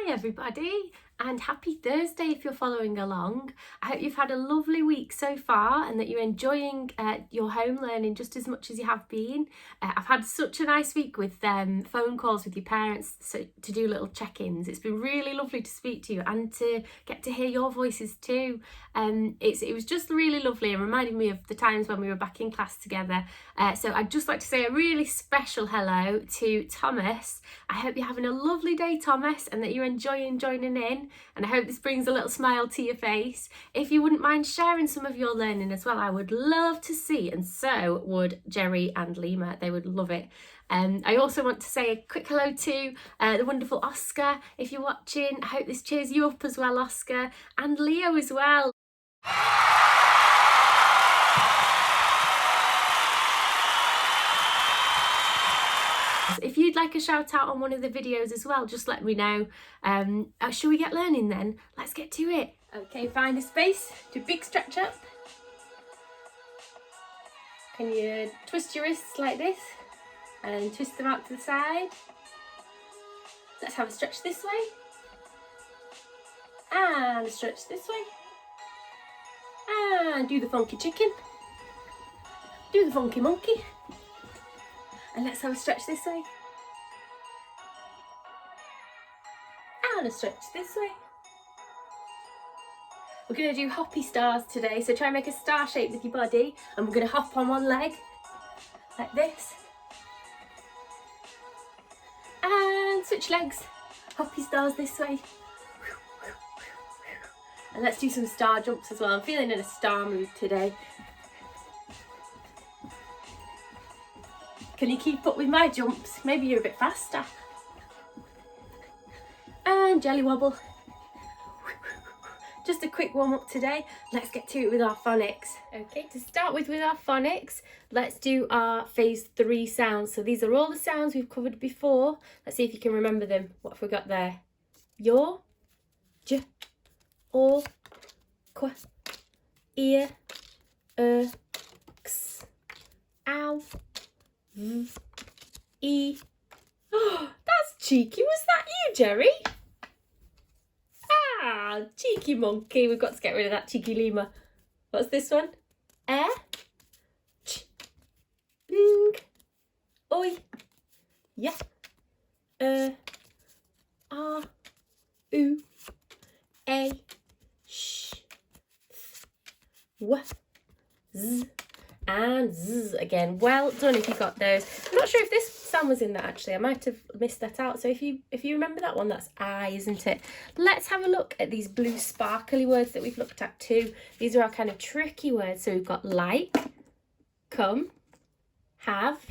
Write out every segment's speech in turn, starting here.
Hi everybody, and happy Thursday if you're following along. I hope you've had a lovely week so far and that you're enjoying your home learning just as much as you have been. I've had such a nice week with phone calls with your parents to do little check-ins. It's been really lovely to speak to you and to get to hear your voices too. It was just really lovely and reminded me of the times when we were back in class together. So I'd just like to say a really special hello to Thomas. I hope you're having a lovely day, Thomas, and that you're enjoying joining in, and I hope this brings a little smile to your face. If you wouldn't mind sharing some of your learning as well, I would love to see, and so would Jerry and Lima. They would love it. I also want to say a quick hello to the wonderful Oscar. If you're watching, I hope this cheers you up as well, Oscar, and Leo as well. If you'd like a shout out on one of the videos as well, just let me know. Shall we get learning then? Let's get to it. Okay, find a space, do a big stretch up. Can you twist your wrists like this and twist them out to the side? Let's have a stretch this way and a stretch this way, and do the funky chicken, do the funky monkey. And let's have a stretch this way. And a stretch this way. We're going to do hoppy stars today, so try and make a star shape with your body. And we're going to hop on one leg, like this. And switch legs. Hoppy stars this way. And let's do some star jumps as well. I'm feeling in a star mood today. Can you keep up with my jumps? Maybe you're a bit faster. And jelly wobble. Just a quick warm up today. Let's get to it with our phonics. Okay, to start with our phonics, let's do our phase 3 sounds. So these are all the sounds we've covered before. Let's see if you can remember them. What have we got there? Yaw, j, or, qu, ear, x, ow, v, e. Oh, that's cheeky. Was that you, Jerry? Ah, cheeky monkey. We've got to get rid of that cheeky lemur. What's this one? Ch, bing, oi, yeah, ah, oo, a, sh, w, z, and zzz again. Well done if you got those. I'm not sure if this sound was in that actually. I might have missed that out. So if you remember that one, that's I, isn't it? Let's have a look at these blue sparkly words that we've looked at too. These are our kind of tricky words. So we've got like, come, have,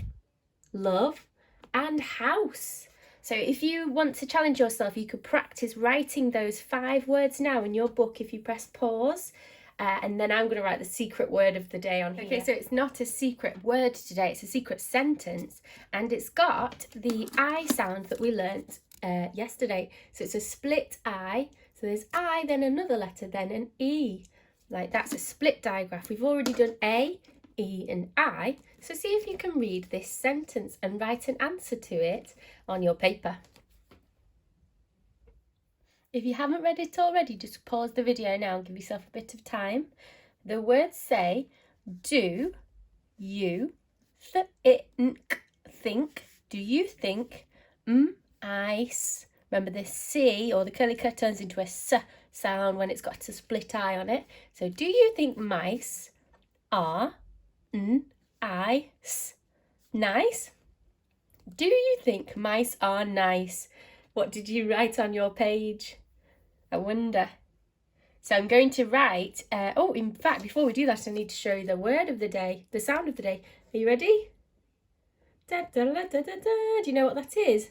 love, and house. So if you want to challenge yourself, you could practice writing those 5 words now in your book if you press pause. And then I'm going to write the secret word of the day on here. Okay, so it's not a secret word today, it's a secret sentence. And it's got the I sound that we learnt yesterday. So it's a split I. So there's I, then another letter, then an E. Like that's a split digraph. We've already done A, E and I. So see if you can read this sentence and write an answer to it on your paper. If you haven't read it already, just pause the video now and give yourself a bit of time. The words say, do you think, do you think, ice. Remember the C or the curly K turns into a S sound when it's got a split I on it. So do you think mice are ice nice? Do you think mice are nice? What did you write on your page? I wonder. So I'm going to write, in fact, before we do that, I need to show you the word of the day, the sound of the day. Are you ready? Da, da, da, da, da, da. Do you know what that is?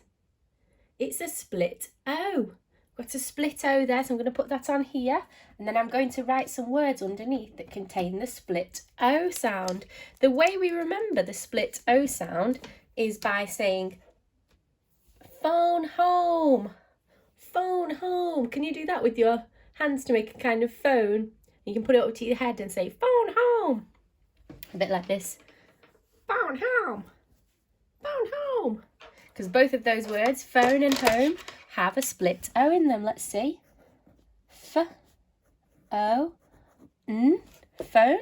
It's a split O. Got a split O there, so I'm going to put that on here. And then I'm going to write some words underneath that contain the split O sound. The way we remember the split O sound is by saying, phone home. Phone home. Can you do that with your hands to make a kind of phone? You can put it up to your head and say phone home. A bit like this. Phone home. Phone home. Because both of those words, phone and home, have a split O in them. Let's see. F, O, N, phone.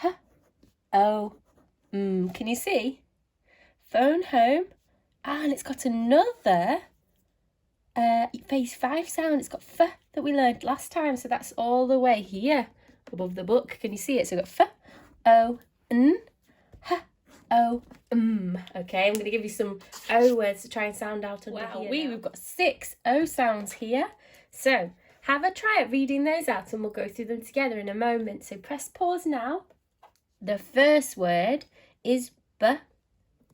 H, O, M. Can you see? Phone, home. And it's got another phase 5 sound. It's got F that we learned last time. So that's all the way here above the book. Can you see it? So we've got F, O, N, H, O, M. Okay, I'm going to give you some O words to try and sound out under here. We've got 6 O sounds here. So have a try at reading those out and we'll go through them together in a moment. So press pause now. The first word is B,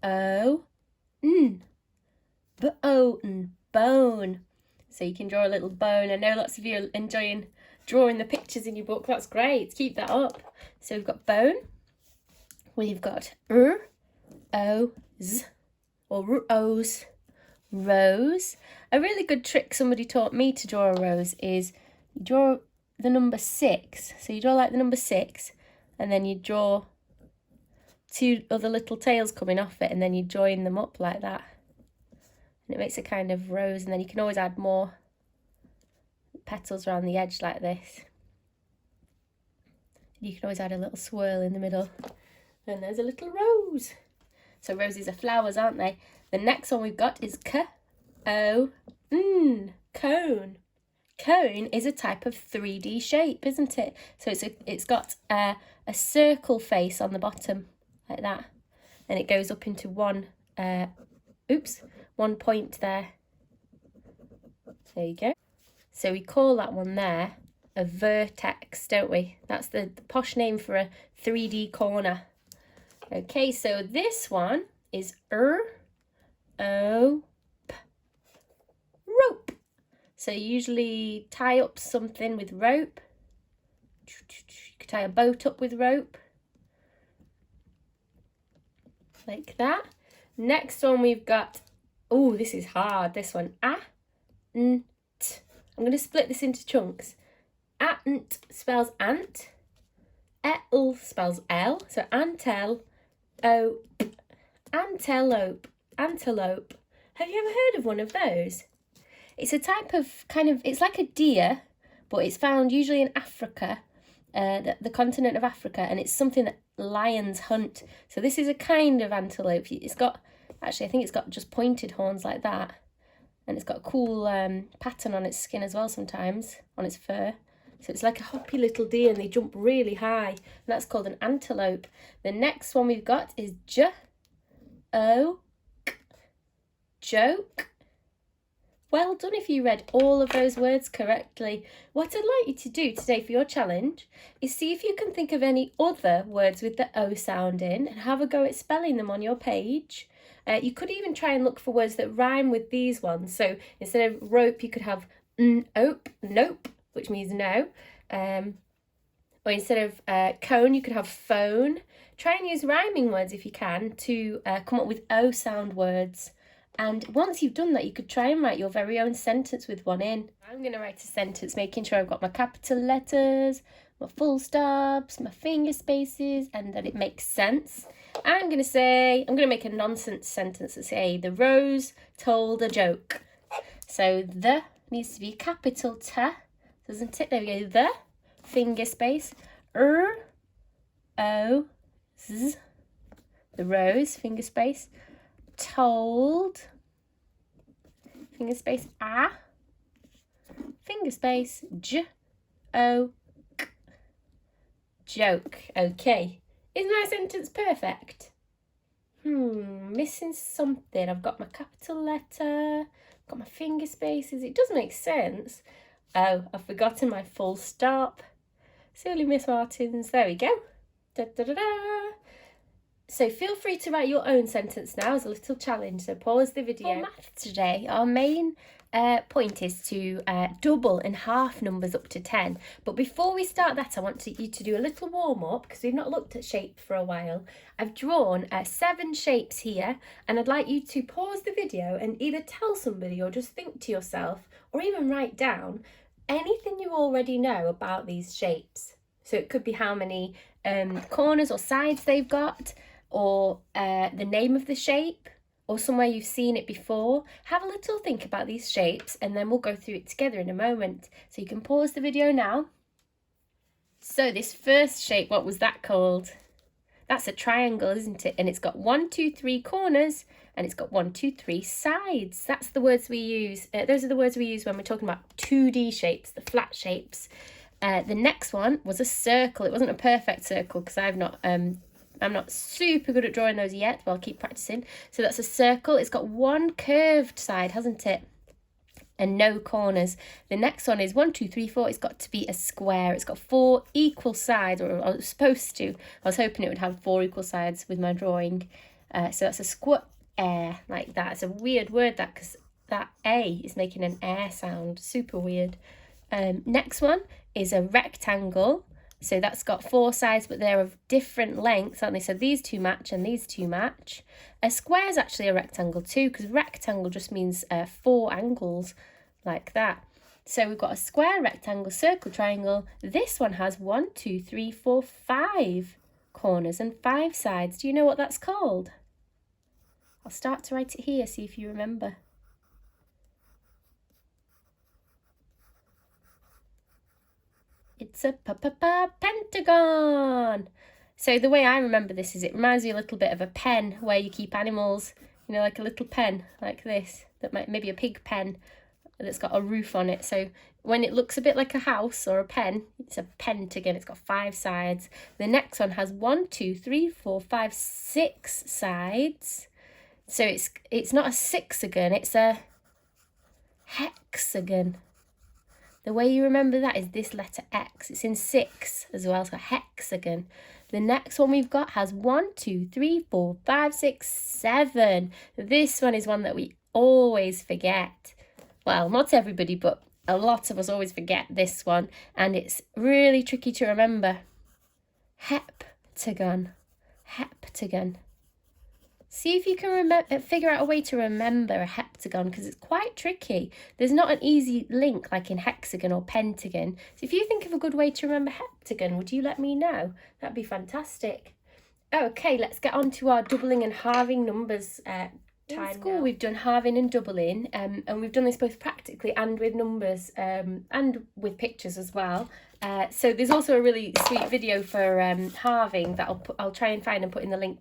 O, N. B-O-N, bone. So you can draw a little bone. I know lots of you are enjoying drawing the pictures in your book. That's great. Keep that up. So we've got bone. We've got O-Z, or O's, rose. A really good trick somebody taught me to draw a rose is you draw the number 6. So you draw like the number 6 and then you draw 2 other little tails coming off it and then you join them up like that. And it makes a kind of rose, and then you can always add more petals around the edge like this. You can always add a little swirl in the middle. And there's a little rose. So roses are flowers, aren't they? The next one we've got is C-O-N, cone. Cone is a type of 3D shape, isn't it? So it's got a circle face on the bottom, like that. And it goes up into one point there. There you go. So we call that one there a vertex, don't we? That's the posh name for a 3D corner. Okay, so this one is R-O-P, rope. So you usually tie up something with rope. You could tie a boat up with rope. Like that. Next one we've got, oh, this is hard, this one. A-N-T. I'm going to split this into chunks. A-N-T spells ant. E-L spells L. So antelope. Antelope. Antelope. Have you ever heard of one of those? It's a type of it's like a deer, but it's found usually in Africa, the continent of Africa, and it's something that lions hunt. So this is a kind of antelope. It's got, actually I think it's got just pointed horns like that, and it's got a cool pattern on its skin as well sometimes, on its fur. So it's like a hoppy little deer and they jump really high, and that's called an antelope. The next one we've got is J-O-K, joke. Well done if you read all of those words correctly. What I'd like you to do today for your challenge is see if you can think of any other words with the O sound in and have a go at spelling them on your page. You could even try and look for words that rhyme with these ones. So instead of rope, you could have n-ope, nope, which means no. Or instead of cone, you could have phone. Try and use rhyming words if you can to come up with O sound words. And once you've done that, you could try and write your very own sentence with one in. I'm going to write a sentence making sure I've got my capital letters, my full stops, my finger spaces, and that it makes sense. I'm going to make a nonsense sentence that say, the rose told a joke. So the needs to be capital T, doesn't it? There we go. The, finger space, R-O-Z, the rose, finger space, told, finger space, a, finger space, j-o-k, joke. Okay, isn't my sentence perfect? Missing something. I've got my capital letter, got my finger spaces. It does make sense. Oh, I've forgotten my full stop. Silly Miss Martins. There we go. Da, da, da, da. So feel free to write your own sentence now as a little challenge. So pause the video. For math today, our main point is to double and half numbers up to 10. But before we start that, I want you to do a little warm up because we've not looked at shape for a while. I've drawn 7 shapes here, and I'd like you to pause the video and either tell somebody or just think to yourself or even write down anything you already know about these shapes. So it could be how many corners or sides they've got, or the name of the shape, or somewhere you've seen it before. Have a little think about these shapes and then we'll go through it together in a moment. So you can pause the video now. So this first shape, what was that called? That's a triangle, isn't it? And it's got 1, 2, 3 corners and it's got 1, 2, 3 sides. That's the words we use. Those are the words we use when we're talking about 2D shapes, the flat shapes. The next one was a circle. It wasn't a perfect circle because I'm not super good at drawing those yet, but I'll keep practicing. So that's a circle. It's got 1 curved side, hasn't it? And no corners. The next one is 1, 2, 3, 4. It's got to be a square. It's got 4 equal sides, or I was supposed to. I was hoping it would have 4 equal sides with my drawing. So that's a square, like that. It's a weird word, that, because that A is making an air sound. Super weird. Next one is a rectangle. So that's got 4 sides, but they're of different lengths, aren't they? So these two match and these two match. A square is actually a rectangle too, because rectangle just means 4 angles, like that. So we've got a square, rectangle, circle, triangle. This one has 1, 2, 3, 4, 5 corners and 5 sides. Do you know what that's called? I'll start to write it here, see if you remember. It's a pentagon. So the way I remember this is it reminds me a little bit of a pen where you keep animals, you know, like a little pen like this, that might maybe a pig pen that's got a roof on it. So when it looks a bit like a house or a pen, it's a pentagon. It's got 5 sides. The next one has 1, 2, 3, 4, 5, 6 sides. So it's not a sixagon, it's a hexagon. The way you remember that is this letter X. It's in 6 as well, so hexagon. The next one we've got has 1, 2, 3, 4, 5, 6, 7. This one is one that we always forget. Well, not everybody, but a lot of us always forget this one. And it's really tricky to remember. Heptagon. Heptagon. See if you can figure out a way to remember a heptagon, because it's quite tricky. There's not an easy link like in hexagon or pentagon. So if you think of a good way to remember heptagon, would you let me know? That'd be fantastic. Okay, let's get on to our doubling and halving numbers time. In school, we've done halving and doubling, and we've done this both practically and with numbers, and with pictures as well. So there's also a really sweet video for halving that I'll try and find and put in the link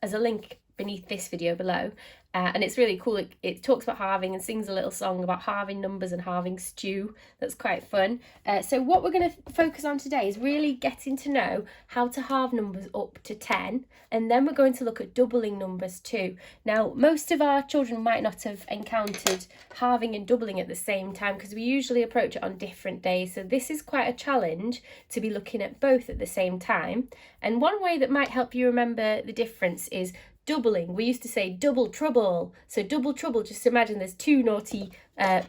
as a link beneath this video below. And it's really cool. It talks about halving and sings a little song about halving numbers and halving stew. That's quite fun. So what we're going to focus on today is really getting to know how to halve numbers up to 10. And then we're going to look at doubling numbers too. Now, most of our children might not have encountered halving and doubling at the same time, because we usually approach it on different days. So this is quite a challenge to be looking at both at the same time. And one way that might help you remember the difference is doubling. We used to say double trouble. So double trouble, just imagine there's 2 naughty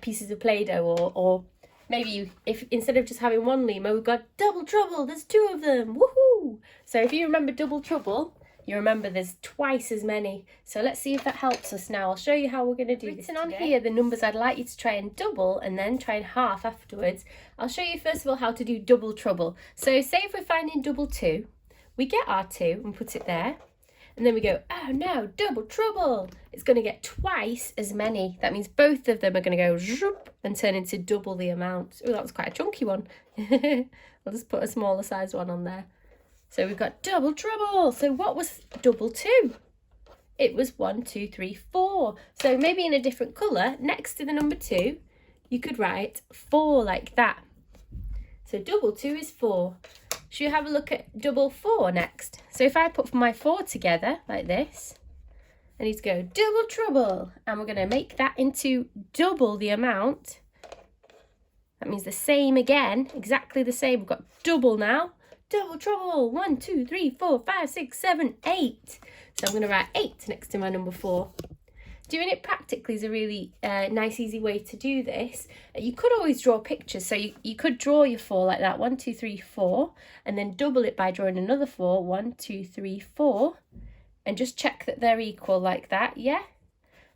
pieces of Play-Doh, or maybe if instead of just having 1 lemur, we've got double trouble, there's 2 of them, woohoo! So if you remember double trouble, you remember there's twice as many. So let's see if that helps us now. I'll show you how we're going to do this today. On here, the numbers I'd like you to try and double and then try and half afterwards. I'll show you first of all how to do double trouble. So say if we're finding double 2, we get our 2 and put it there. And then we go, oh no, double trouble. It's going to get twice as many. That means both of them are going to go zoop and turn into double the amount. Oh, that was quite a chunky one. I'll just put a smaller size one on there. So we've got double trouble. So what was double 2? It was 1, 2, 3, 4. So maybe in a different colour, next to the number 2, you could write 4 like that. So double 2 is 4. Should you have a look at double 4 next? So if I put my 4 together like this, I need to go double trouble, and we're going to make that into double the amount. That means the same again, exactly the same. We've got double now. Double trouble. 1, 2, 3, 4, 5, 6, 7, 8. So I'm going to write 8 next to my number 4. Doing it practically is a really nice, easy way to do this. You could always draw pictures. So you could draw your 4 like that, 1, 2, 3, 4, and then double it by drawing another 4, 1, 2, 3, 4, and just check that they're equal like that, yeah?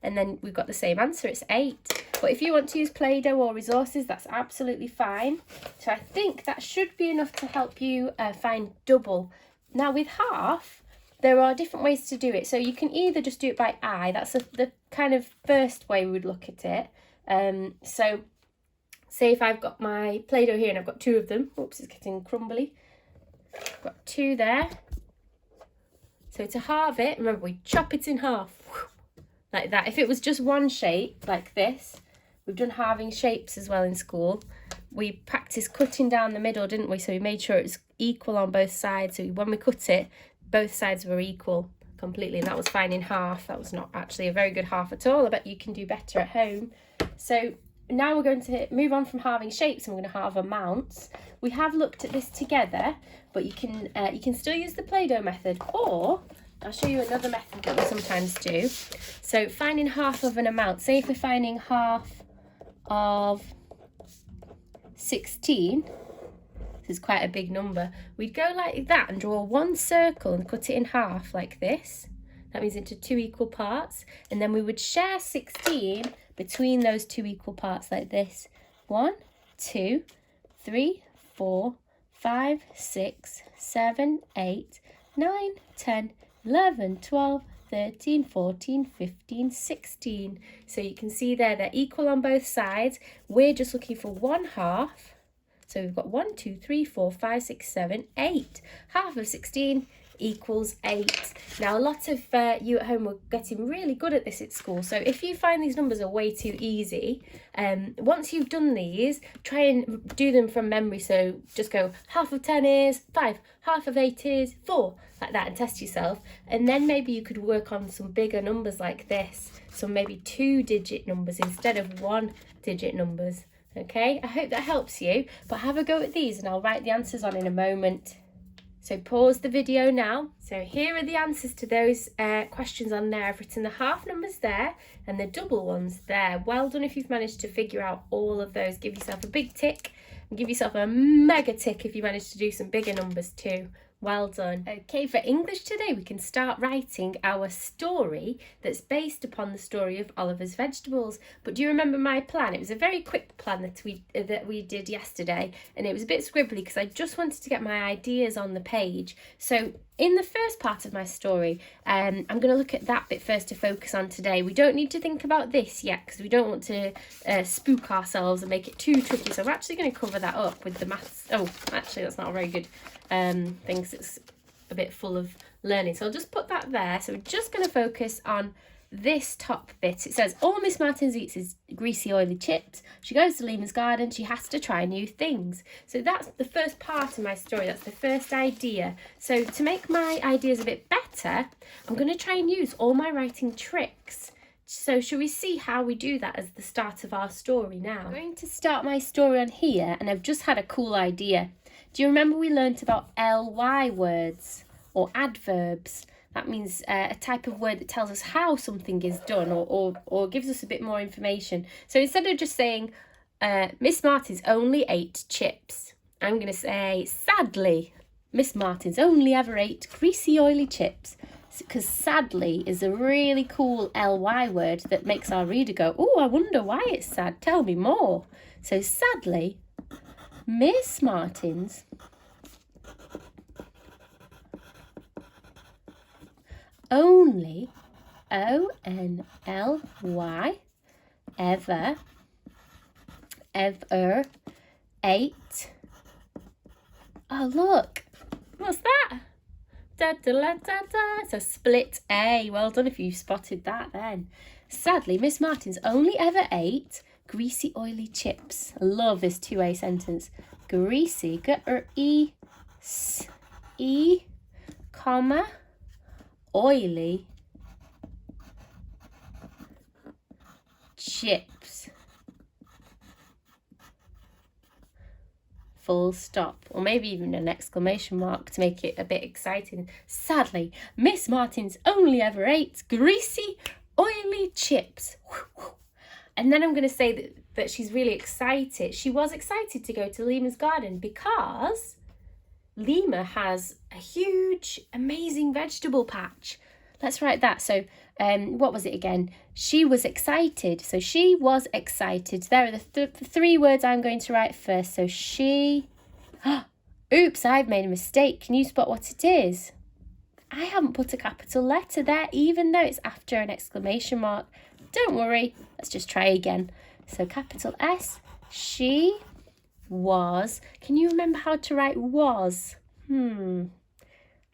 And then we've got the same answer, it's 8. But if you want to use Play-Doh or resources, that's absolutely fine. So I think that should be enough to help you find double. Now with half, there are different ways to do it. So you can either just do it by eye. That's the kind of first way we would look at it. So say if I've got my Play-Doh here and I've got 2 of them. Oops, it's getting crumbly. Got 2 there. So to halve it, remember we chop it in half. Like that. If it was just one shape, like this, we've done halving shapes as well in school. We practiced cutting down the middle, didn't we? So we made sure it was equal on both sides. So when we cut it, both sides were equal completely. And that was fine in half. That was not actually a very good half at all. I bet you can do better at home. So now we're going to move on from halving shapes and we're going to halve amounts. We have looked at this together, but you can still use the Play-Doh method, or I'll show you another method that we sometimes do. So finding half of an amount. Say if we're finding half of 16, this is quite a big number, we'd go like that and draw one circle and cut it in half like this. That means into 2 equal parts, and then we would share 16 between those 2 equal parts like this. 1, 2, 3, 4, 5, 6, 7, 8, 9, 10, 11, 12, 13, 14, 15, 16. So you can see there they're equal on both sides. We're just looking for 1/2. So we've got 1, 2, 3, 4, 5, 6, 7, 8. Half of 16 equals 8. Now a lot of you at home were getting really good at this at school, so if you find these numbers are way too easy, once you've done these, try and do them from memory. So just go half of 10 is 5, half of 8 is 4, like that, and test yourself. And then maybe you could work on some bigger numbers like this, so maybe 2-digit numbers instead of 1-digit numbers. Okay, I hope that helps you, but have a go at these and I'll write the answers on in a moment. So pause the video now. So here are the answers to those questions on there. I've written the half numbers there and the double ones there. Well done if you've managed to figure out all of those. Give yourself a big tick and give yourself a mega tick if you managed to do some bigger numbers too. Well done. Okay, for English today, we can start writing our story that's based upon the story of Oliver's Vegetables. But do you remember my plan? It was a very quick plan that we did yesterday, and it was a bit scribbly because I just wanted to get my ideas on the page. So in the first part of my story, I'm going to look at that bit first to focus on today. We don't need to think about this yet because we don't want to spook ourselves and make it too tricky. So we're actually going to cover that up with the maths. Oh, actually, that's not a very good thing because it's a bit full of learning. So I'll just put that there. So we're just going to focus on this top bit. It says, all Miss Martins eats is greasy, oily chips. She goes to Lima's garden. She has to try new things. So that's the first part of my story. That's the first idea. So to make my ideas a bit better, I'm going to try and use all my writing tricks. So shall we see how we do that as the start of our story now? I'm going to start my story on here, and I've just had a cool idea. Do you remember we learnt about ly words or adverbs? That means a type of word that tells us how something is done or gives us a bit more information. So instead of just saying, Miss Martins only ate chips, I'm going to say, sadly, Miss Martins only ever ate greasy, oily chips. Because sadly is a really cool ly word that makes our reader go, oh, I wonder why it's sad. Tell me more. So sadly, Miss Martins only, O-N-L-Y, ever ate. Oh, look. What's that? Da, da, da, da, da. It's a split A. Well done if you spotted that then. Sadly, Miss Martins only ever ate greasy, oily chips. I love this 2A sentence. Greasy, G-R-E-S-E, comma, oily chips. Full stop, or maybe even an exclamation mark to make it a bit exciting. Sadly, Miss Martins only ever ate greasy, oily chips. And then I'm going to say that she's really excited. She was excited to go to Lima's garden because Lima has a huge, amazing vegetable patch. Let's write that. So, what was it again? She was excited. So she was excited. There are the 3 words I'm going to write first. So she... Oops, I've made a mistake. Can you spot what it is? I haven't put a capital letter there, even though it's after an exclamation mark. Don't worry, let's just try again. So capital S, she was. Can you remember how to write was? I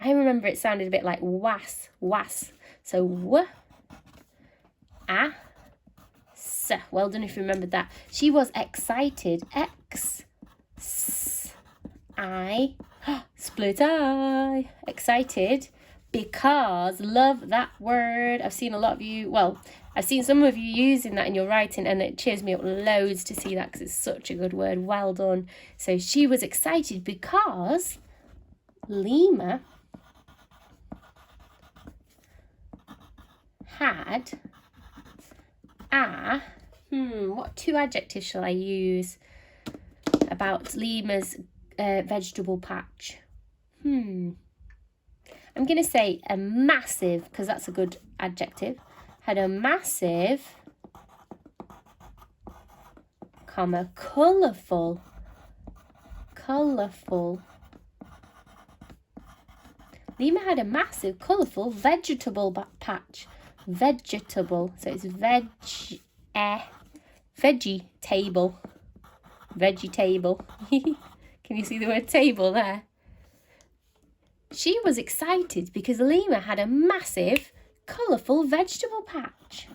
remember it sounded a bit like was. So w, a, s. Well done if you remembered that. She was excited. X, s, I, split I. Excited because, love that word. I've seen a lot of you, well, I've seen some of you using that in your writing, and it cheers me up loads to see that because it's such a good word. Well done. So she was excited because Lima had a, what 2 adjectives shall I use about Lima's vegetable patch? I'm going to say a massive, because that's a good adjective. Had a massive, comma, colourful. Lima had a massive, colourful vegetable patch. Vegetable, so it's veggie table. Can you see the word table there? She was excited because Lima had a massive, colourful vegetable patch.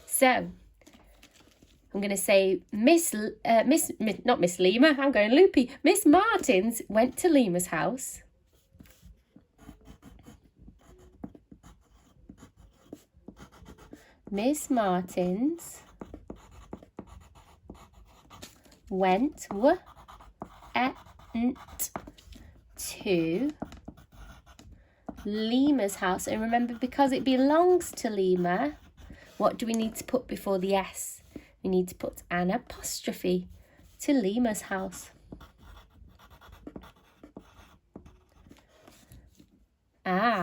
So, I'm going to say not Miss Lima, I'm going loopy. Miss Martins went to Lima's house. Miss Martins went to Lima's house. And remember, because it belongs to Lima, what do we need to put before the S? We need to put an apostrophe to Lima's house.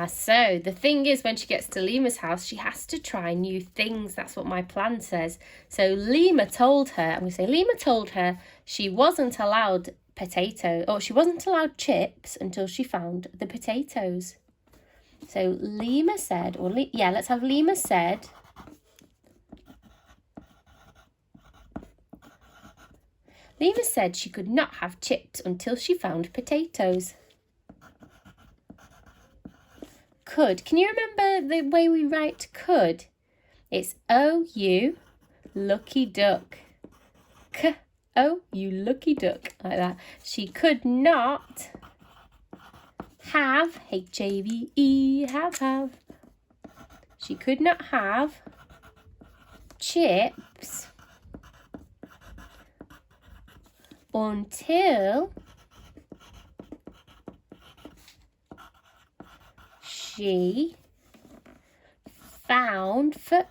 So the thing is, when she gets to Lima's house, she has to try new things. That's what my plan says. So Lima told her, I'm going to say Lima told her she wasn't allowed she wasn't allowed chips until she found the potatoes. So Lima said, let's have Lima said, Lima said she could not have chips until she found potatoes. Could. Can you remember the way we write could? It's O-U, lucky duck. K-O, you lucky duck, like that. She could not have, H-A-V-E, have. She could not have chips until she found the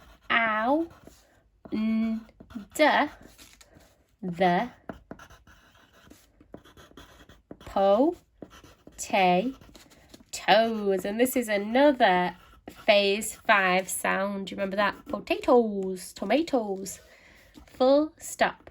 potatoes. And this is another phase 5 sound. Do you remember that? Potatoes, tomatoes. Full stop.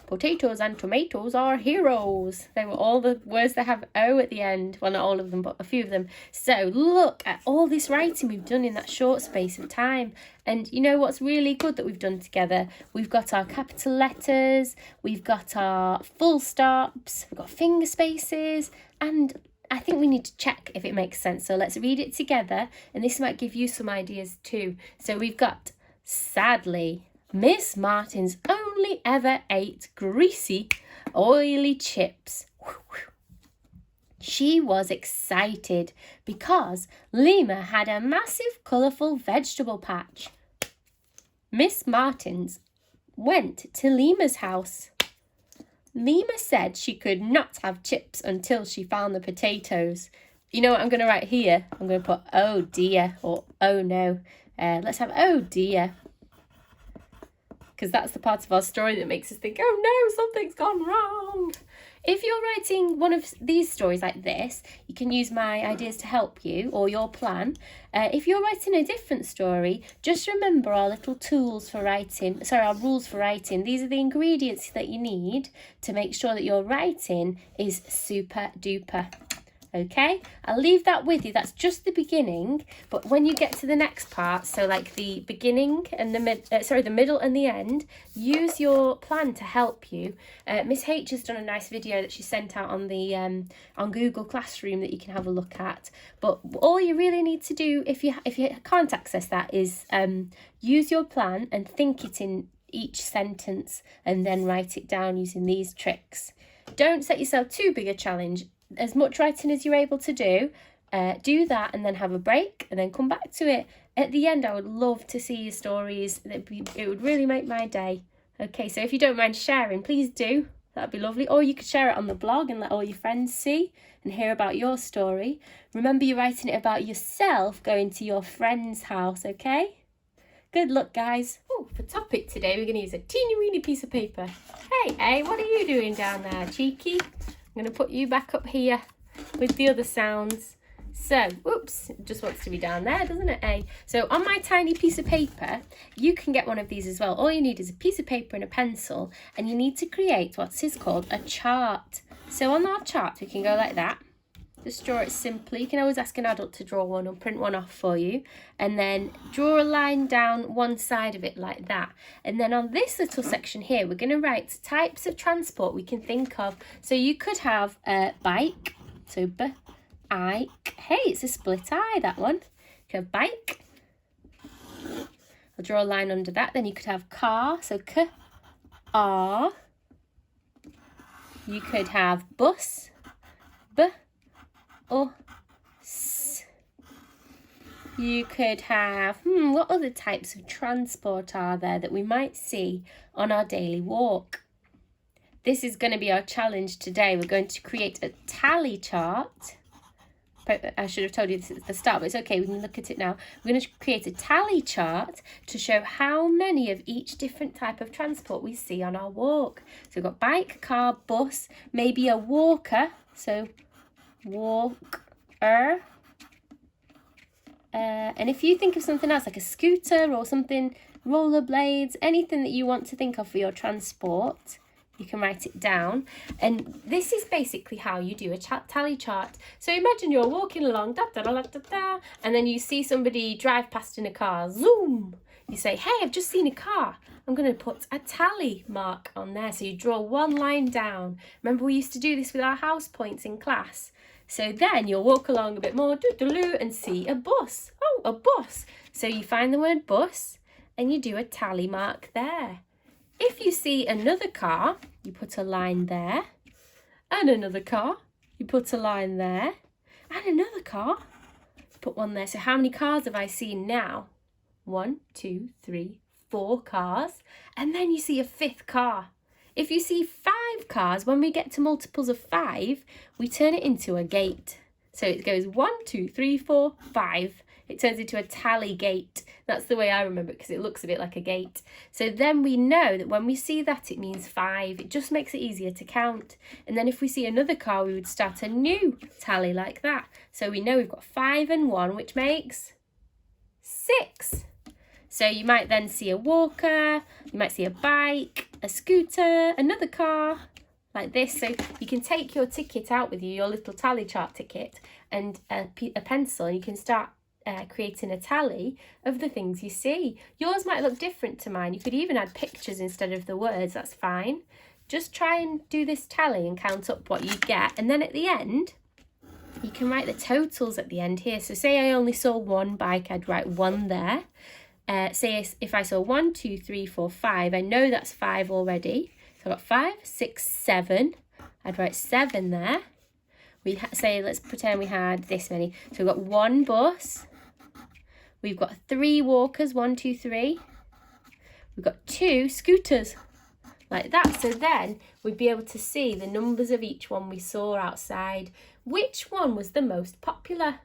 Potatoes and tomatoes are heroes. They were all the words that have O at the end. Well, not all of them, but a few of them. So look at all this writing we've done in that short space of time. And you know what's really good that we've done together? We've got our capital letters, we've got our full stops, we've got finger spaces, and I think we need to check if it makes sense. So let's read it together, and this might give you some ideas too. So we've got, sadly, Miss Martins only ever ate greasy, oily chips. She was excited because Lima had a massive, colourful vegetable patch. Miss Martins went to Lima's house. Lima said she could not have chips until she found the potatoes. You know what I'm going to write here? I'm going to put oh dear or oh no. Let's have oh dear. Because that's the part of our story that makes us think, oh no, something's gone wrong. If you're writing one of these stories like this, you can use my ideas to help you, or your plan. If you're writing a different story, just remember our little tools for writing, our rules for writing. These are the ingredients that you need to make sure that your writing is super duper. Okay, I'll leave that with you. That's just the beginning, but when you get to the next part, so like the beginning and the middle and the end, use your plan to help you. Miss H has done a nice video that she sent out on the on Google Classroom that you can have a look at. But all you really need to do, if you can't access that, is use your plan and think it in each sentence, and then write it down using these tricks. Don't set yourself too big a challenge. As much writing as you're able to do that, and then have a break, and then come back to it. At the end, I would love to see your stories. It would really make my day. Okay, so if you don't mind sharing, please do. That'd be lovely. Or you could share it on the blog and let all your friends see and hear about your story. Remember, you're writing it about yourself going to your friend's house, okay? Good luck, guys. Oh, for topic today, we're going to use a teeny weeny piece of paper. Hey, what are you doing down there, cheeky? I'm going to put you back up here with the other sounds. So, oops, it just wants to be down there, doesn't it, eh? So on my tiny piece of paper, you can get one of these as well. All you need is a piece of paper and a pencil, and you need to create what is called a chart. So on our chart, we can go like that. Just draw it simply. You can always ask an adult to draw one or print one off for you. And then draw a line down one side of it like that. And then on this little section here, we're going to write types of transport we can think of. So you could have a bike. So B-I-K. Hey, it's a split I, that one. You could have bike. I'll draw a line under that. Then you could have car. So K-R. You could have bus. B-U-S. You could have, what other types of transport are there that we might see on our daily walk? This is going to be our challenge today. We're going to create a tally chart. I should have told you this at the start, but it's okay, we can look at it now. We're going to create a tally chart to show how many of each different type of transport we see on our walk. So we've got bike, car, bus, maybe a walker, so walker. And if you think of something else, like a scooter or something, rollerblades, anything that you want to think of for your transport, you can write it down. And this is basically how you do a tally chart. So imagine you're walking along, and then you see somebody drive past in a car, zoom. You say, hey, I've just seen a car. I'm going to put a tally mark on there. So you draw one line down. Remember, we used to do this with our house points in class. So then you'll walk along a bit more and see a bus. Oh, a bus. So you find the word bus and you do a tally mark there. If you see another car, you put a line there. And another car, you put a line there. And another car, put one there. So how many cars have I seen now? 1, 2, 3, 4 cars. And then you see a 5th car. If you see 5 cars, when we get to multiples of 5, we turn it into a gate. So it goes 1, 2, 3, 4, 5. It turns into a tally gate. That's the way I remember it, because it looks a bit like a gate. So then we know that when we see that, it means 5. It just makes it easier to count. And then if we see another car, we would start a new tally like that. So we know we've got 5 and 1, which makes 6. So you might then see a walker, you might see a bike, a scooter, another car, like this. So you can take your ticket out with you, your little tally chart ticket, and a pencil, and you can start creating a tally of the things you see. Yours might look different to mine. You could even add pictures instead of the words, that's fine. Just try and do this tally and count up what you get. And then at the end, you can write the totals at the end here. So say I only saw one bike, I'd write 1 there. Say if I saw 1, 2, 3, 4, 5, I know that's 5 already. So I've got 5, 6, 7. I'd write 7 there. We say, let's pretend we had this many. So we've got 1 bus. We've got 3 walkers, 1, 2, 3. We've got 2 scooters, like that. So then we'd be able to see the numbers of each one we saw outside. Which one was the most popular?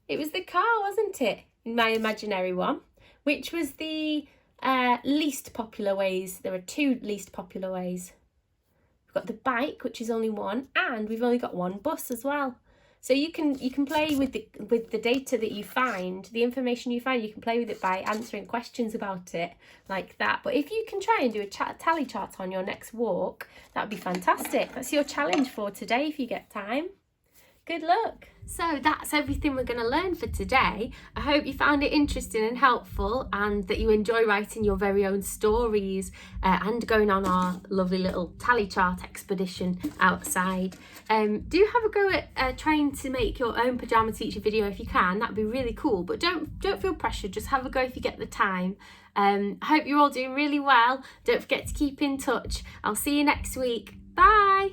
It was the car, wasn't it? In my imaginary one. Which was the least popular ways? There are 2 least popular ways. we've got the bike, which is only one, and we've only got one bus as well. So you can play with the data that you find, the information you find. You can play with it by answering questions about it like that. But if you can try and do a tally chart on your next walk, that would be fantastic. That's your challenge for today if you get time. Good luck. So that's everything we're going to learn for today. I hope you found it interesting and helpful, and that you enjoy writing your very own stories and going on our lovely little tally chart expedition outside. Do have a go at trying to make your own Pyjama Teacher video if you can. That'd be really cool, but don't feel pressured. Just have a go if you get the time. I hope you're all doing really well. Don't forget to keep in touch. I'll see you next week. Bye.